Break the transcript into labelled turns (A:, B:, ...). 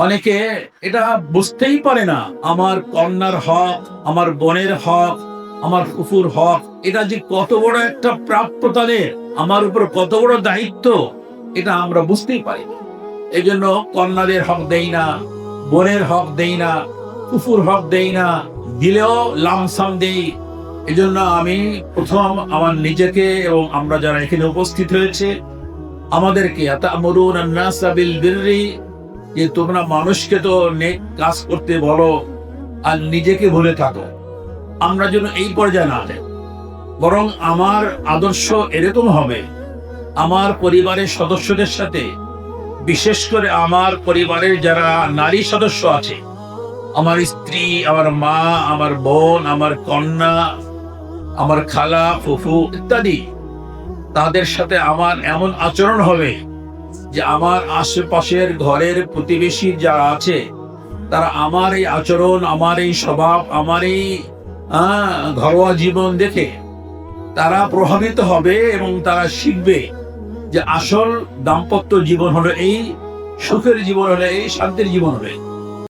A: অনেকে এটা বুঝতেই পারে না, আমার কন্যার হক, আমার বোনের হক, আমার ফুফুর হক, এটা যে কত বড় একটা প্রাপ্য তাদের, আমার উপর কত বড় দায়িত্ব, এটা আমরা বুঝতেই পারি না। এই জন্য কন্যাদের হক দেই না, বোনের হক দেই না, ফুফুর হক দেই না, দিলেও লামসাম দেই। এই জন্য আমি প্রথম আমার নিজেকে এবং আমরা যারা এখানে উপস্থিত হয়েছে আমাদেরকে আতা'মুরুনা আন-নাসা বিল বিররি, যে তোমরা মানুষকে তো নেক কাজ করতে বলো আর নিজেকে ভুলে থাকো। আমরা যেন এই পর্যায়ে না যাই, বরং আমার আদর্শ এরকম হবে, আমার পরিবারের সদস্যদের সাথে, বিশেষ করে আমার পরিবারের যারা নারী সদস্য আছে, আমার স্ত্রী, আমার মা, আমার বোন, আমার কন্যা, আমার খালা, ফুফু ইত্যাদি, তাদের সাথে আমার এমন আচরণ হবে যে আমার আশেপাশের ঘরের প্রতিবেশী যারা আছে তারা আমার এই আচরণ, আমার এই স্বভাব, আমার এই ঘরোয়া জীবন দেখে তারা প্রভাবিত হবে এবং তারা শিখবে যে আসল দাম্পত্য জীবন হলো এই, সুখের জীবন হলো এই, শান্তির জীবন হলো এই।